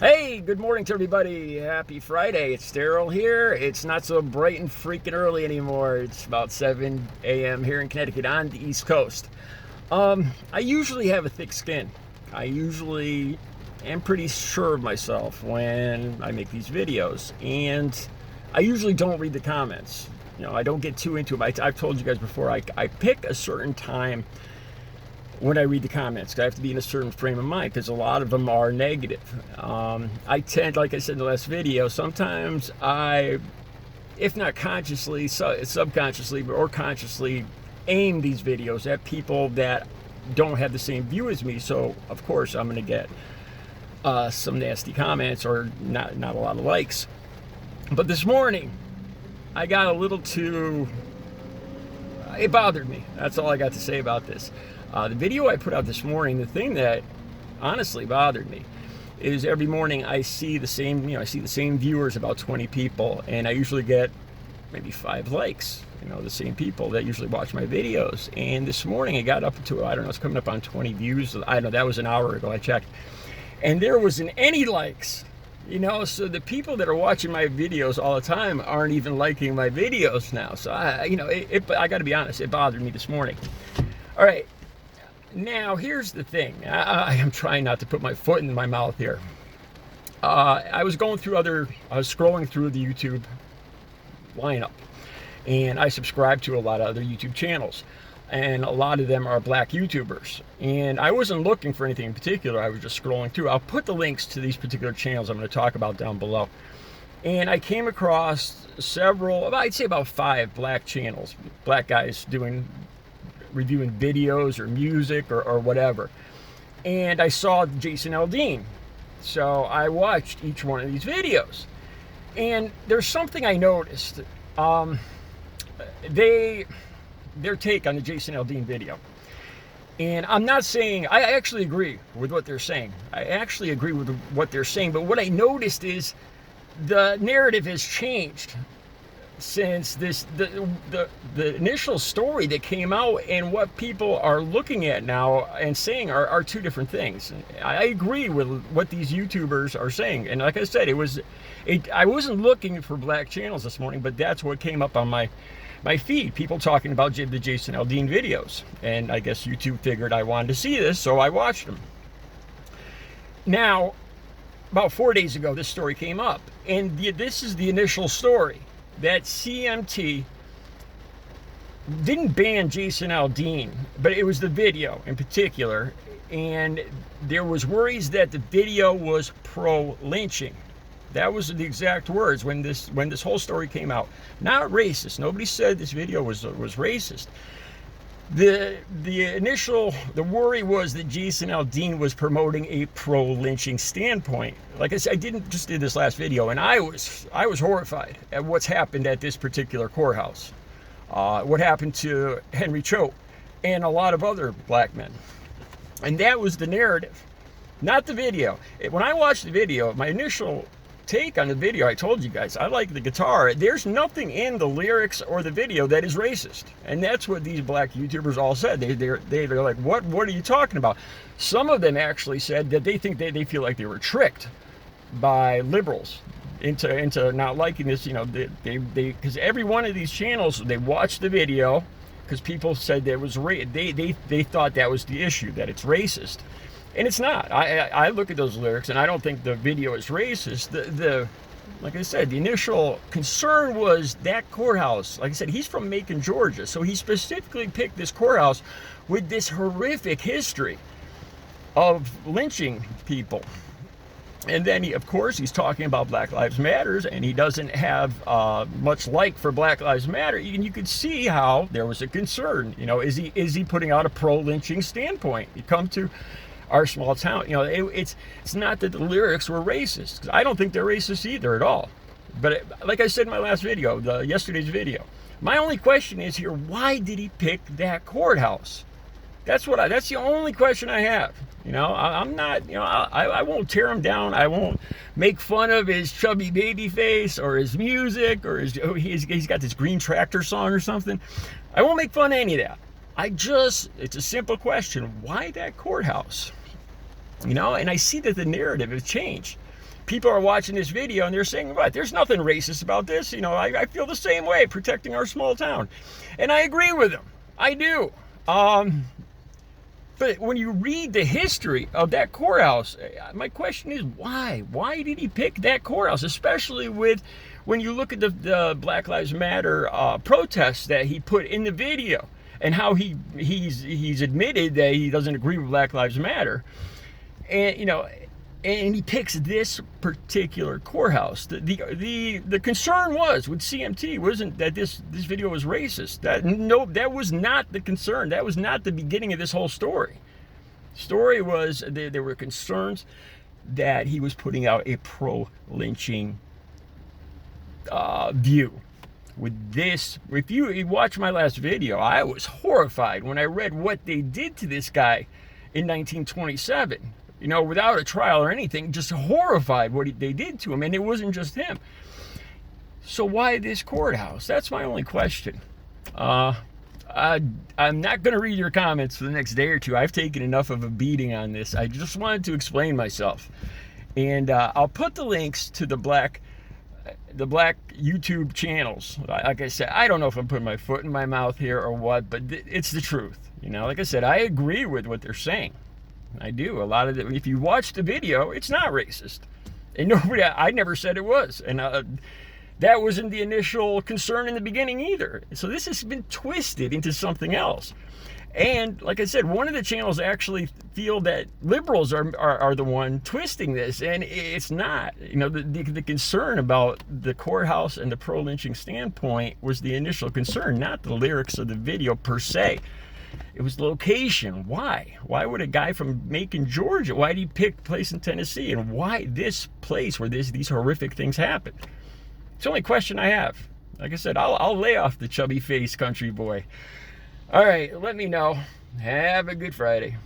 Hey, good morning to everybody. Happy Friday. It's Daryl here. It's not so bright and freaking early anymore. It's about 7 a.m. here in Connecticut on the East Coast. I usually have a thick skin. I usually am pretty sure of myself when I make these videos. And I usually don't read the comments. I don't get too into them. I've told you guys before, I pick a certain time when I read the comments. I have to be in a certain frame of mind because a lot of them are negative. I tend, like I said in the last video, sometimes I, if not consciously, subconsciously, or consciously, aim these videos at people that don't have the same view as me. So, of course, I'm going to get some nasty comments or not a lot of likes. But this morning, I got a little too... It bothered me. That's all I got to say about this. The video I put out this morning, the thing that honestly bothered me is every morning I see the same, I see the same viewers, about 20 people, and I usually get maybe 5 likes, the same people that usually watch my videos. And this morning I got up to, I don't know, it's coming up on 20 views. I don't know, that was an hour ago I checked. And there wasn't any likes, so the people that are watching my videos all the time aren't even liking my videos now. So I got to be honest, it bothered me this morning. All right. Now, here's the thing. I am trying not to put my foot in my mouth here. I was scrolling through the YouTube lineup, and I subscribe to a lot of other YouTube channels, and a lot of them are black YouTubers. And I wasn't looking for anything in particular. I was just scrolling through. I'll put the links to these particular channels I'm going to talk about down below. And I came across several, I'd say about 5 black channels, black guys reviewing videos or music or whatever. And I saw Jason Aldean. So I watched each one of these videos. And there's something I noticed. Their take on the Jason Aldean video. And I'm not saying, I actually agree with what they're saying. I actually agree with what they're saying. But what I noticed is the narrative has changed since the initial story that came out, and what people are looking at now and saying are 2 different things. I agree with what these YouTubers are saying, and like I said, I wasn't looking for black channels this morning, but that's what came up on my feed, people talking about the Jason Aldean videos, and I guess YouTube figured I wanted to see this, so I watched them. Now, about 4 days ago, this story came up, and this is the initial story. That CMT didn't ban Jason Aldean, but it was the video in particular, and there was worries that the video was pro-lynching. That was the exact words when this whole story came out. Not racist. Nobody said this video was racist. The worry was that Jason Aldean was promoting a pro-lynching standpoint. Like I said, I did this last video, and I was horrified at what's happened at this particular courthouse. What happened to Henry Choate and a lot of other black men. And that was the narrative, not the video. When I watched the video, my initial take on the video, I told you guys, I like the guitar. There's nothing in the lyrics or the video that is racist. And that's what these black YouTubers all said. They're like, what are you talking about? Some of them actually said that they think they feel like they were tricked by liberals into not liking this, because every one of these channels, they watched the video because people said there was they thought that was the issue, that it's racist. And it's not. I look at those lyrics, and I don't think the video is racist. Like I said, the initial concern was that courthouse. Like I said, he's from Macon, Georgia, so he specifically picked this courthouse with this horrific history of lynching people. And then, of course, he's talking about Black Lives Matter, and he doesn't have much like for Black Lives Matter. And you could see how there was a concern. Is he putting out a pro-lynching standpoint? You come to our small town, it's not that the lyrics were racist, because I don't think they're racist either at all. But like I said in my last video, yesterday's video, my only question is here: why did he pick that courthouse? That's the only question I have. I'm not, I won't tear him down. I won't make fun of his chubby baby face or his music or he's got this Green Tractor song or something. I won't make fun of any of that. It's a simple question: why that courthouse? And I see that the narrative has changed. people are watching this video and they're saying, what, there's nothing racist about this. You know, I feel the same way, protecting our small town. And I agree with them. I do. But when you read the history of that courthouse, my question is why? Why did he pick that courthouse? Especially when you look at the Black Lives Matter protests that he put in the video, and how he's admitted that he doesn't agree with Black Lives Matter, and you know, and he picks this particular courthouse. The concern was with CMT wasn't that this video was racist. That was not the concern. That was not the beginning of this whole story. Story was there were concerns that he was putting out a pro-lynching view. With this, if you watch my last video, I was horrified when I read what they did to this guy in 1927. You know, without a trial or anything, just horrified what they did to him. And it wasn't just him. So why this courthouse? That's my only question. I'm not going to read your comments for the next day or two. I've taken enough of a beating on this. I just wanted to explain myself. And I'll put the links to the black YouTube channels. Like I said, I don't know if I'm putting my foot in my mouth here or what, but it's the truth. You know, like I said, I agree with what they're saying. I do. A lot of it, if you watch the video, it's not racist. And I never said it was. And that wasn't the initial concern in the beginning either. So this has been twisted into something else. And like I said, one of the channels actually feel that liberals are the one twisting this, and it's not. You know, the concern about the courthouse and the pro-lynching standpoint was the initial concern, not the lyrics of the video per se. It was location. Why? Why would a guy from Macon, Georgia, why did he pick a place in Tennessee? And why this place where these horrific things happen? It's the only question I have. Like I said, I'll lay off the chubby face country boy. All right, let me know. Have a good Friday.